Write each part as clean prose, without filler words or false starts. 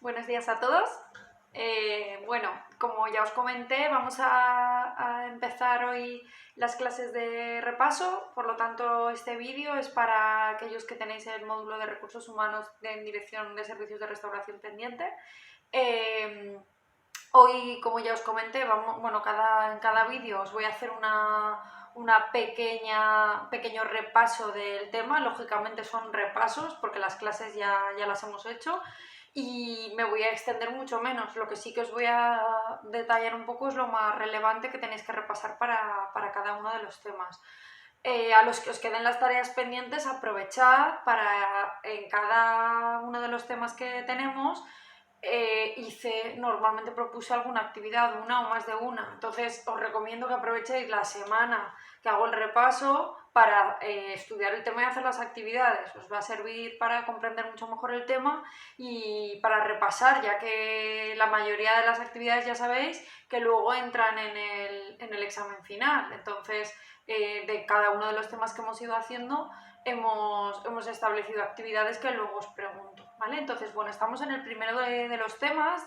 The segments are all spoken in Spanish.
Buenos días a todos. Bueno, como ya os comenté, vamos a empezar hoy las clases de repaso, por lo tanto este vídeo es para aquellos que tenéis el módulo de recursos humanos en dirección de servicios de restauración pendiente. Hoy, como ya os comenté, en cada vídeo os voy a hacer pequeño repaso del tema. Lógicamente son repasos porque las clases ya las hemos hecho y me voy a extender mucho menos. Lo que sí que os voy a detallar un poco es lo más relevante que tenéis que repasar para cada uno de los temas. A los que os queden las tareas pendientes, aprovechad para en cada uno de los temas que tenemos normalmente propuse alguna actividad, una o más de una. Entonces os recomiendo que aprovechéis la semana que hago el repaso para estudiar el tema y hacer las actividades. Os va a servir para comprender mucho mejor el tema y para repasar, ya que la mayoría de las actividades ya sabéis que luego entran en el examen final. Entonces, de cada uno de los temas que hemos ido haciendo, hemos establecido actividades que luego os pregunto, ¿vale? Entonces, bueno, estamos en el primero de los temas.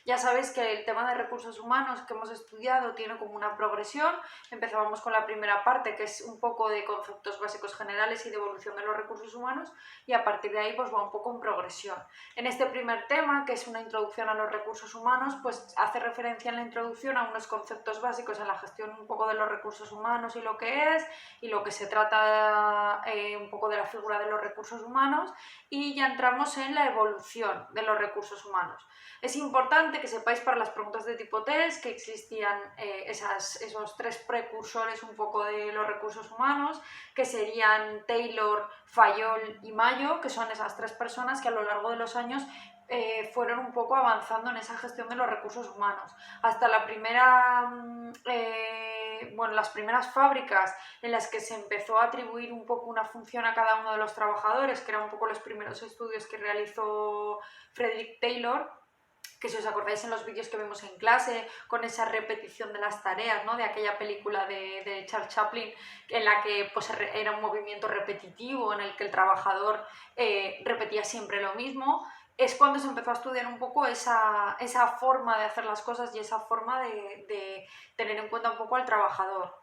Ya sabéis que el tema de recursos humanos que hemos estudiado tiene como una progresión. Empezábamos con la primera parte, que es un poco de conceptos básicos generales y de evolución de los recursos humanos, y a partir de ahí pues va un poco en progresión. En este primer tema, que es una introducción a los recursos humanos, pues hace referencia en la introducción a unos conceptos básicos en la gestión un poco de los recursos humanos y lo que es, y lo que se trata un poco de la figura de los recursos humanos, y ya entramos en la evolución de los recursos humanos. Es importante que sepáis para las preguntas de tipo test que existían esos tres precursores un poco de los recursos humanos, que serían Taylor, Fayol y Mayo, que son esas tres personas que a lo largo de los años fueron un poco avanzando en esa gestión de los recursos humanos. Hasta las primeras fábricas en las que se empezó a atribuir un poco una función a cada uno de los trabajadores, que eran un poco los primeros estudios que realizó Frederick Taylor, que si os acordáis en los vídeos que vemos en clase, con esa repetición de las tareas, ¿no? De aquella película de Charles Chaplin, en la que pues, era un movimiento repetitivo, en el que el trabajador repetía siempre lo mismo. Es cuando se empezó a estudiar un poco esa forma de hacer las cosas y esa forma de tener en cuenta un poco al trabajador.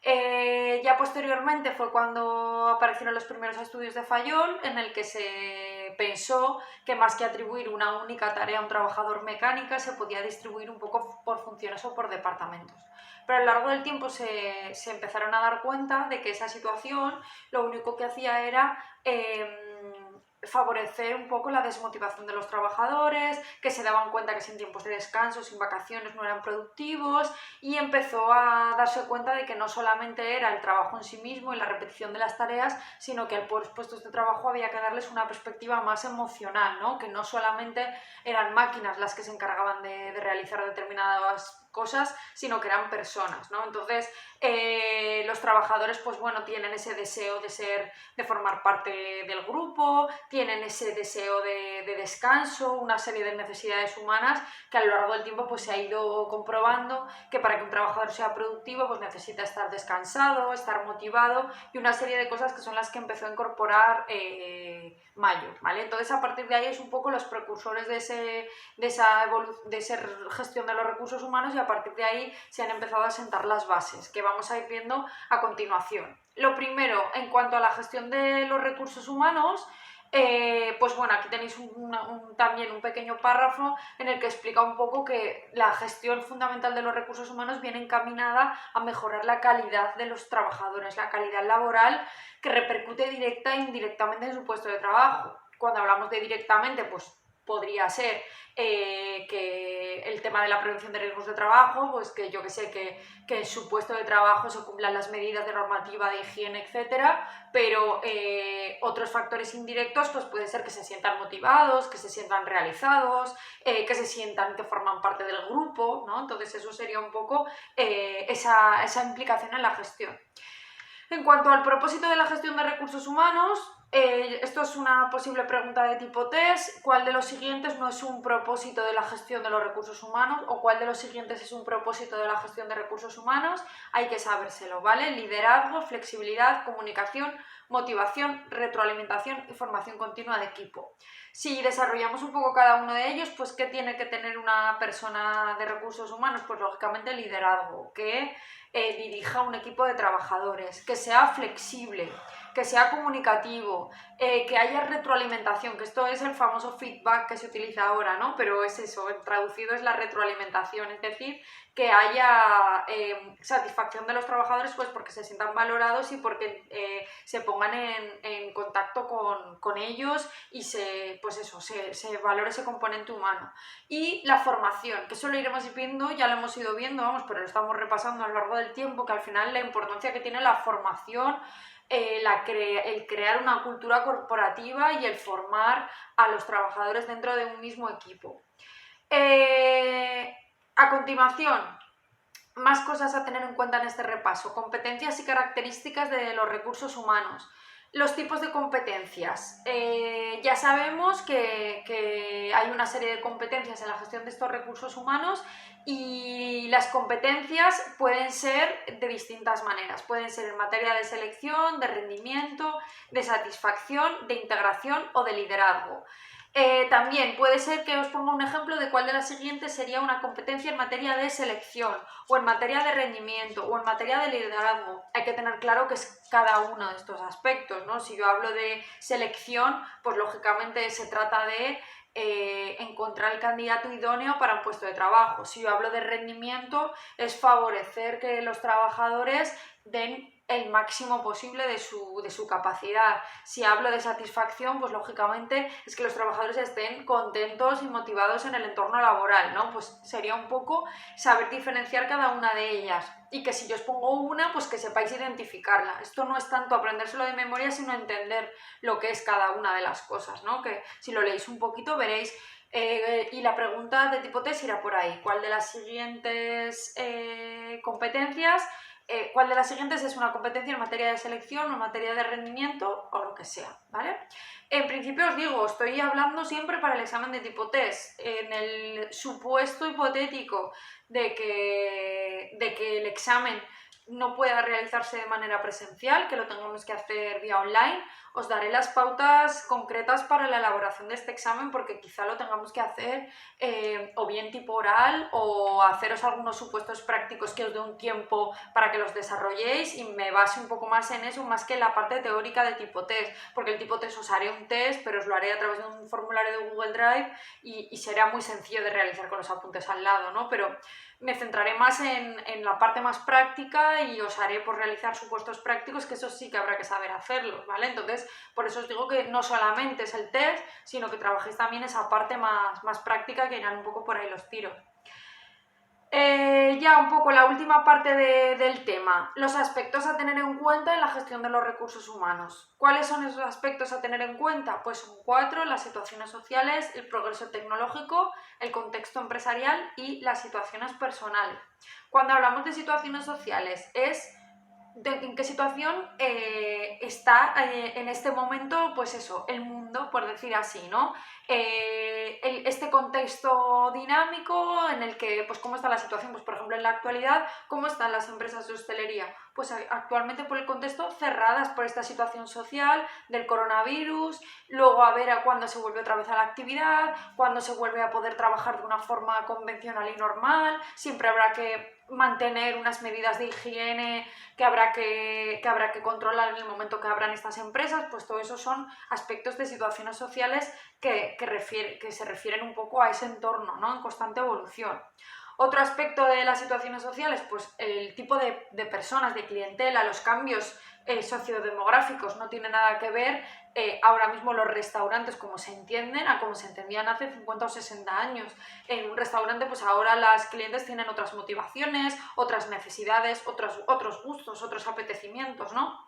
Ya posteriormente fue cuando aparecieron los primeros estudios de Fayol, en el que se pensó que más que atribuir una única tarea a un trabajador mecánica, se podía distribuir un poco por funciones o por departamentos. Pero a lo largo del tiempo se empezaron a dar cuenta de que esa situación lo único que hacía era favorecer un poco la desmotivación de los trabajadores, que se daban cuenta que sin tiempos de descanso, sin vacaciones no eran productivos, y empezó a darse cuenta de que no solamente era el trabajo en sí mismo y la repetición de las tareas, sino que a los puestos de trabajo había que darles una perspectiva más emocional, ¿no? Que no solamente eran máquinas las que se encargaban de realizar determinadas cosas, sino que eran personas, ¿no? Entonces, los trabajadores, pues bueno, tienen ese deseo de formar parte del grupo, tienen ese deseo de descanso, una serie de necesidades humanas que a lo largo del tiempo pues se ha ido comprobando que para que un trabajador sea productivo pues necesita estar descansado, estar motivado y una serie de cosas que son las que empezó a incorporar Mayo, ¿vale? Entonces a partir de ahí es un poco los precursores de esa gestión de los recursos humanos y a partir de ahí se han empezado a sentar las bases que vamos a ir viendo a continuación. Lo primero, en cuanto a la gestión de los recursos humanos, pues bueno, aquí tenéis también un pequeño párrafo en el que explica un poco que la gestión fundamental de los recursos humanos viene encaminada a mejorar la calidad de los trabajadores, la calidad laboral que repercute directa e indirectamente en su puesto de trabajo. Cuando hablamos de directamente, pues podría ser que el tema de la prevención de riesgos de trabajo, pues que yo que sé, que en su puesto de trabajo se cumplan las medidas de normativa de higiene, etcétera, pero otros factores indirectos pues puede ser que se sientan motivados, que se sientan realizados, que se sientan que forman parte del grupo, ¿no? Entonces eso sería un poco esa implicación en la gestión. En cuanto al propósito de la gestión de recursos humanos, Esto es una posible pregunta de tipo test. ¿Cuál de los siguientes no es un propósito de la gestión de los recursos humanos? ¿O cuál de los siguientes es un propósito de la gestión de recursos humanos? Hay que sabérselo, ¿vale? Liderazgo, flexibilidad, comunicación, motivación, retroalimentación y formación continua de equipo. Si desarrollamos un poco cada uno de ellos, pues ¿qué tiene que tener una persona de recursos humanos? Pues lógicamente liderazgo, que dirija un equipo de trabajadores, que sea flexible, que sea comunicativo, que haya retroalimentación, que esto es el famoso feedback que se utiliza ahora, ¿no? Pero es eso, traducido es la retroalimentación, es decir, que haya satisfacción de los trabajadores pues porque se sientan valorados y porque se pongan en contacto con ellos y pues eso, se valore ese componente humano. Y la formación, que eso lo iremos viendo, ya lo hemos ido viendo, vamos, pero lo estamos repasando a lo largo del tiempo, que al final la importancia que tiene la formación, el crear una cultura corporativa y el formar a los trabajadores dentro de un mismo equipo. A continuación, más cosas a tener en cuenta en este repaso. Competencias y características de los recursos humanos. Los tipos de competencias. Ya sabemos que hay una serie de competencias en la gestión de estos recursos humanos y las competencias pueden ser de distintas maneras. Pueden ser en materia de selección, de rendimiento, de satisfacción, de integración o de liderazgo. También puede ser que os ponga un ejemplo de cuál de las siguientes sería una competencia en materia de selección, o en materia de rendimiento, o en materia de liderazgo. Hay que tener claro que es cada uno de estos aspectos, ¿no? Si yo hablo de selección, pues lógicamente se trata de encontrar el candidato idóneo para un puesto de trabajo. Si yo hablo de rendimiento, es favorecer que los trabajadores den el máximo posible de su capacidad. Si hablo de satisfacción, pues lógicamente es que los trabajadores estén contentos y motivados en el entorno laboral, ¿no? Pues sería un poco saber diferenciar cada una de ellas y que si yo os pongo una, pues que sepáis identificarla. Esto no es tanto aprendérselo de memoria, sino entender lo que es cada una de las cosas, ¿no? Que si lo leéis un poquito veréis. Y la pregunta de tipo test irá por ahí. ¿Cuál de las siguientes competencias cuál de las siguientes es una competencia en materia de selección o en materia de rendimiento o lo que sea, ¿vale? En principio os digo, estoy hablando siempre para el examen de tipo test. En el supuesto hipotético de que el examen no pueda realizarse de manera presencial, que lo tengamos que hacer vía online, os daré las pautas concretas para la elaboración de este examen porque quizá lo tengamos que hacer o bien tipo oral o haceros algunos supuestos prácticos que os dé un tiempo para que los desarrolléis y me base un poco más en eso, más que en la parte teórica de tipo test, porque el tipo test os haré un test, pero os lo haré a través de un formulario de Google Drive y será muy sencillo de realizar con los apuntes al lado, ¿no? Pero me centraré más en la parte más práctica y os haré por realizar supuestos prácticos, que eso sí que habrá que saber hacerlos, ¿vale? Entonces, por eso os digo que no solamente es el test, sino que trabajéis también esa parte más práctica, que irán un poco por ahí los tiros. Ya un poco la última parte del tema, los aspectos a tener en cuenta en la gestión de los recursos humanos. ¿Cuáles son esos aspectos a tener en cuenta? Pues son 4, las situaciones sociales, el progreso tecnológico, el contexto empresarial y las situaciones personales. Cuando hablamos de situaciones sociales es en qué situación está en este momento, pues eso, el mundo, por decir así, ¿no? Este contexto dinámico en el que, pues cómo está la situación, pues por ejemplo en la actualidad, cómo están las empresas de hostelería, pues actualmente por el contexto cerradas por esta situación social del coronavirus, luego a ver a cuándo se vuelve otra vez a la actividad, cuándo se vuelve a poder trabajar de una forma convencional y normal, siempre habrá que mantener unas medidas de higiene que habrá que controlar en el momento que abran estas empresas, pues todo eso son aspectos de situaciones sociales que se refieren un poco a ese entorno, ¿no? En constante evolución. Otro aspecto de las situaciones sociales, pues el tipo de personas, de clientela, los cambios sociodemográficos no tienen nada que ver ahora mismo los restaurantes como se entienden a como se entendían hace 50 o 60 años. En un restaurante pues ahora las clientes tienen otras motivaciones, otras necesidades, otros gustos, otros apetecimientos, ¿no?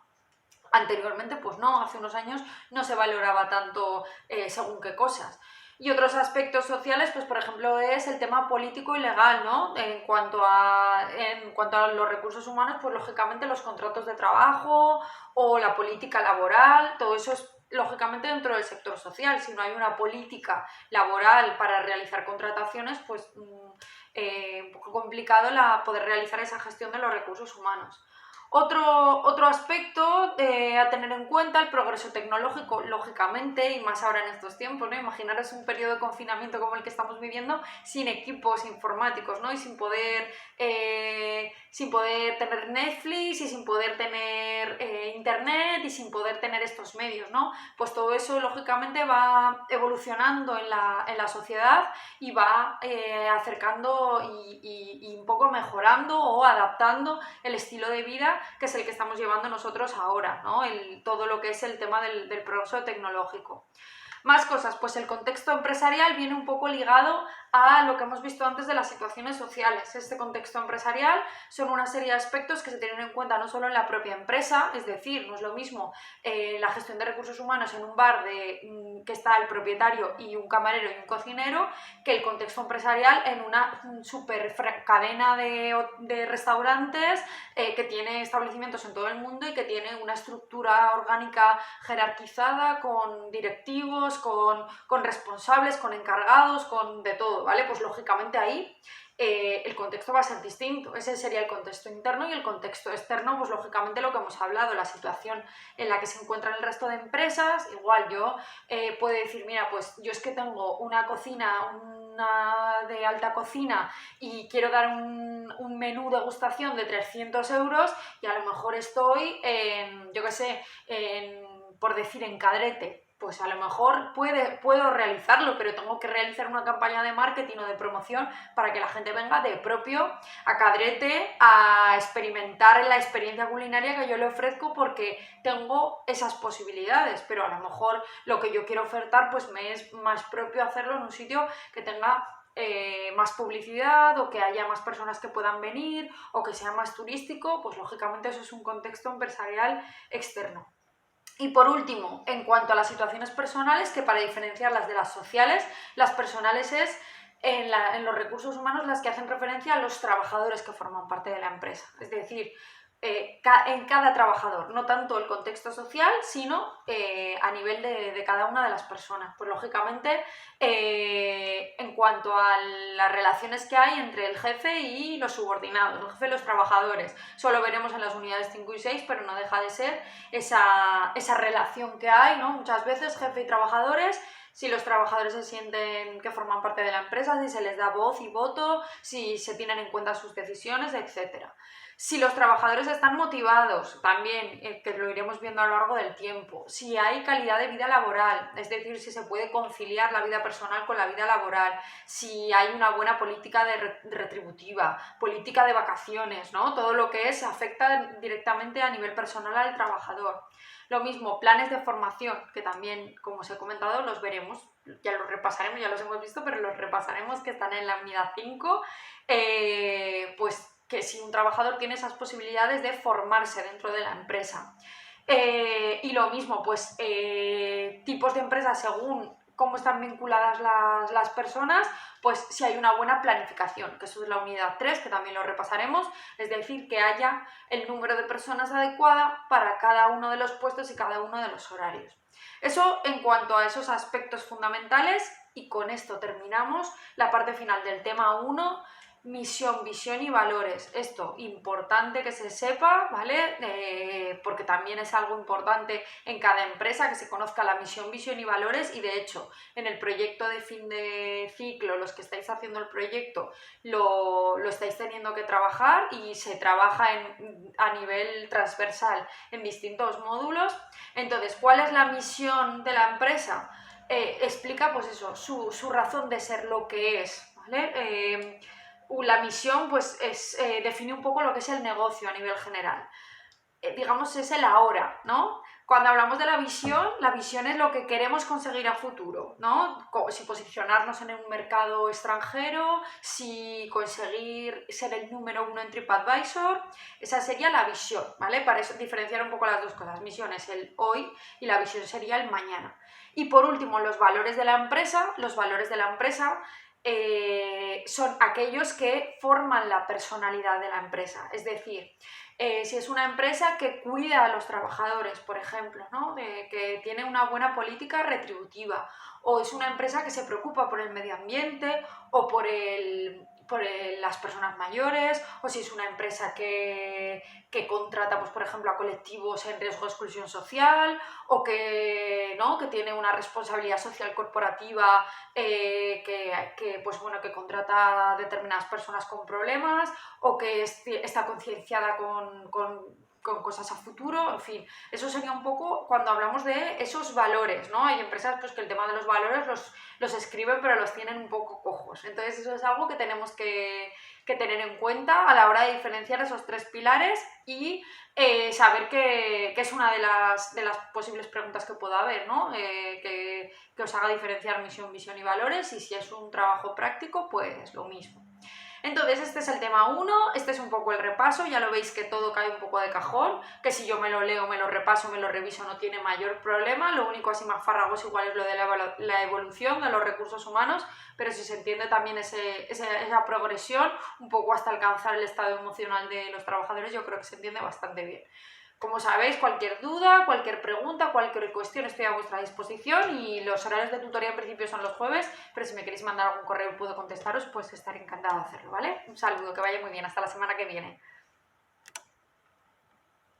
Anteriormente pues no, hace unos años no se valoraba tanto según qué cosas. Y otros aspectos sociales, pues por ejemplo, es el tema político y legal, ¿no? En cuanto a los recursos humanos, pues lógicamente los contratos de trabajo o la política laboral, todo eso es lógicamente dentro del sector social. Si no hay una política laboral para realizar contrataciones, pues un poco complicado poder realizar esa gestión de los recursos humanos. Otro aspecto a tener en cuenta, el progreso tecnológico, lógicamente, y más ahora en estos tiempos, ¿no? Imaginaros un periodo de confinamiento como el que estamos viviendo sin equipos informáticos, ¿no? Y sin poder tener Netflix y sin poder tener internet y sin poder tener estos medios, ¿no? Pues todo eso, lógicamente, va evolucionando en la sociedad y va acercando y un poco mejorando o adaptando el estilo de vida que es el que estamos llevando nosotros ahora, ¿no? Todo lo que es el tema del progreso tecnológico. Más cosas, pues el contexto empresarial viene un poco ligado a lo que hemos visto antes de las situaciones sociales. Este contexto empresarial son una serie de aspectos que se tienen en cuenta no solo en la propia empresa, es decir, no es lo mismo la gestión de recursos humanos en un bar que está el propietario y un camarero y un cocinero, que el contexto empresarial en una super cadena de restaurantes que tiene establecimientos en todo el mundo y que tiene una estructura orgánica jerarquizada con directivos, con responsables, con encargados, con de todo, ¿vale? Pues lógicamente ahí el contexto va a ser distinto. Ese sería el contexto interno, y el contexto externo, pues lógicamente lo que hemos hablado, la situación en la que se encuentran el resto de empresas. Igual yo puedo decir, mira, pues yo es que tengo una cocina, una de alta cocina, y quiero dar un menú degustación de 300 euros y a lo mejor estoy yo qué sé, por decir, en Cadrete. Pues a lo mejor puedo realizarlo, pero tengo que realizar una campaña de marketing o de promoción para que la gente venga de propio a Cadrete a experimentar la experiencia culinaria que yo le ofrezco, porque tengo esas posibilidades. Pero a lo mejor lo que yo quiero ofertar pues me es más propio hacerlo en un sitio que tenga más publicidad, o que haya más personas que puedan venir, o que sea más turístico. Pues lógicamente eso es un contexto empresarial externo. Y por último, en cuanto a las situaciones personales, que para diferenciarlas de las sociales, las personales es en los recursos humanos las que hacen referencia a los trabajadores que forman parte de la empresa. Es decir, en cada trabajador, no tanto el contexto social, sino a nivel de cada una de las personas. Pues lógicamente, en cuanto a las relaciones que hay entre el jefe y los subordinados, el jefe y los trabajadores, solo veremos en las unidades 5 y 6, pero no deja de ser esa relación que hay, ¿no? Muchas veces jefe y trabajadores. Si los trabajadores se sienten que forman parte de la empresa, si se les da voz y voto, si se tienen en cuenta sus decisiones, etc. Si los trabajadores están motivados, también, que lo iremos viendo a lo largo del tiempo. Si hay calidad de vida laboral, es decir, si se puede conciliar la vida personal con la vida laboral. Si hay una buena política retributiva, política de vacaciones, ¿no? Todo lo que afecta directamente a nivel personal al trabajador. Lo mismo, planes de formación, que también, como os he comentado, los veremos, ya los repasaremos, ya los hemos visto, pero los repasaremos, que están en la unidad 5, pues que si un trabajador tiene esas posibilidades de formarse dentro de la empresa. Y lo mismo, pues tipos de empresas según cómo están vinculadas las personas, pues si hay una buena planificación, que eso es la unidad 3, que también lo repasaremos, es decir, que haya el número de personas adecuada para cada uno de los puestos y cada uno de los horarios. Eso en cuanto a esos aspectos fundamentales, y con esto terminamos la parte final del tema 1, misión, visión y valores. Esto, importante que se sepa, ¿vale? Porque también es algo importante en cada empresa, que se conozca la misión, visión y valores. Y de hecho, en el proyecto de fin de ciclo, los que estáis haciendo el proyecto, lo estáis teniendo que trabajar, y se trabaja a nivel transversal en distintos módulos. Entonces, ¿cuál es la misión de la empresa? Explica, pues eso, su razón de ser, lo que es, ¿vale? La misión pues define un poco lo que es el negocio a nivel general. Digamos, es el ahora, ¿no? Cuando hablamos de la visión es lo que queremos conseguir a futuro, ¿no? Si posicionarnos en un mercado extranjero, si conseguir ser el número 1 en TripAdvisor, esa sería la visión, ¿vale? Para eso diferenciar un poco las dos cosas. Misión es el hoy y la visión sería el mañana. Y por último, los valores de la empresa. Los valores de la empresa son aquellos que forman la personalidad de la empresa. Es decir, si es una empresa que cuida a los trabajadores, por ejemplo, ¿no? Que tiene una buena política retributiva, o es una empresa que se preocupa por el medio ambiente o las personas mayores, o si es una empresa que contrata, pues, por ejemplo, a colectivos en riesgo de exclusión social, o ¿no? que tiene una responsabilidad social corporativa, pues, bueno, que contrata a determinadas personas con problemas, o que está concienciada con cosas a futuro, en fin, eso sería un poco cuando hablamos de esos valores, ¿no? Hay empresas, pues, que el tema de los valores los escriben pero los tienen un poco cojos, entonces eso es algo que tenemos que tener en cuenta a la hora de diferenciar esos tres pilares y saber que es una de las posibles preguntas que pueda haber, ¿no? Que os haga diferenciar misión, visión y valores, y si es un trabajo práctico, pues lo mismo. Entonces, este es el tema 1, este es un poco el repaso, ya lo veis que todo cae un poco de cajón, que si yo me lo leo, me lo repaso, me lo reviso, no tiene mayor problema, lo único así más farragoso igual es lo de la evolución de los recursos humanos, pero si se entiende también esa progresión, un poco hasta alcanzar el estado emocional de los trabajadores, yo creo que se entiende bastante bien. Como sabéis, cualquier duda, cualquier pregunta, cualquier cuestión, estoy a vuestra disposición, y los horarios de tutoría en principio son los jueves, pero si me queréis mandar algún correo y puedo contestaros, pues estaré encantada de hacerlo, ¿vale? Un saludo, que vaya muy bien, hasta la semana que viene.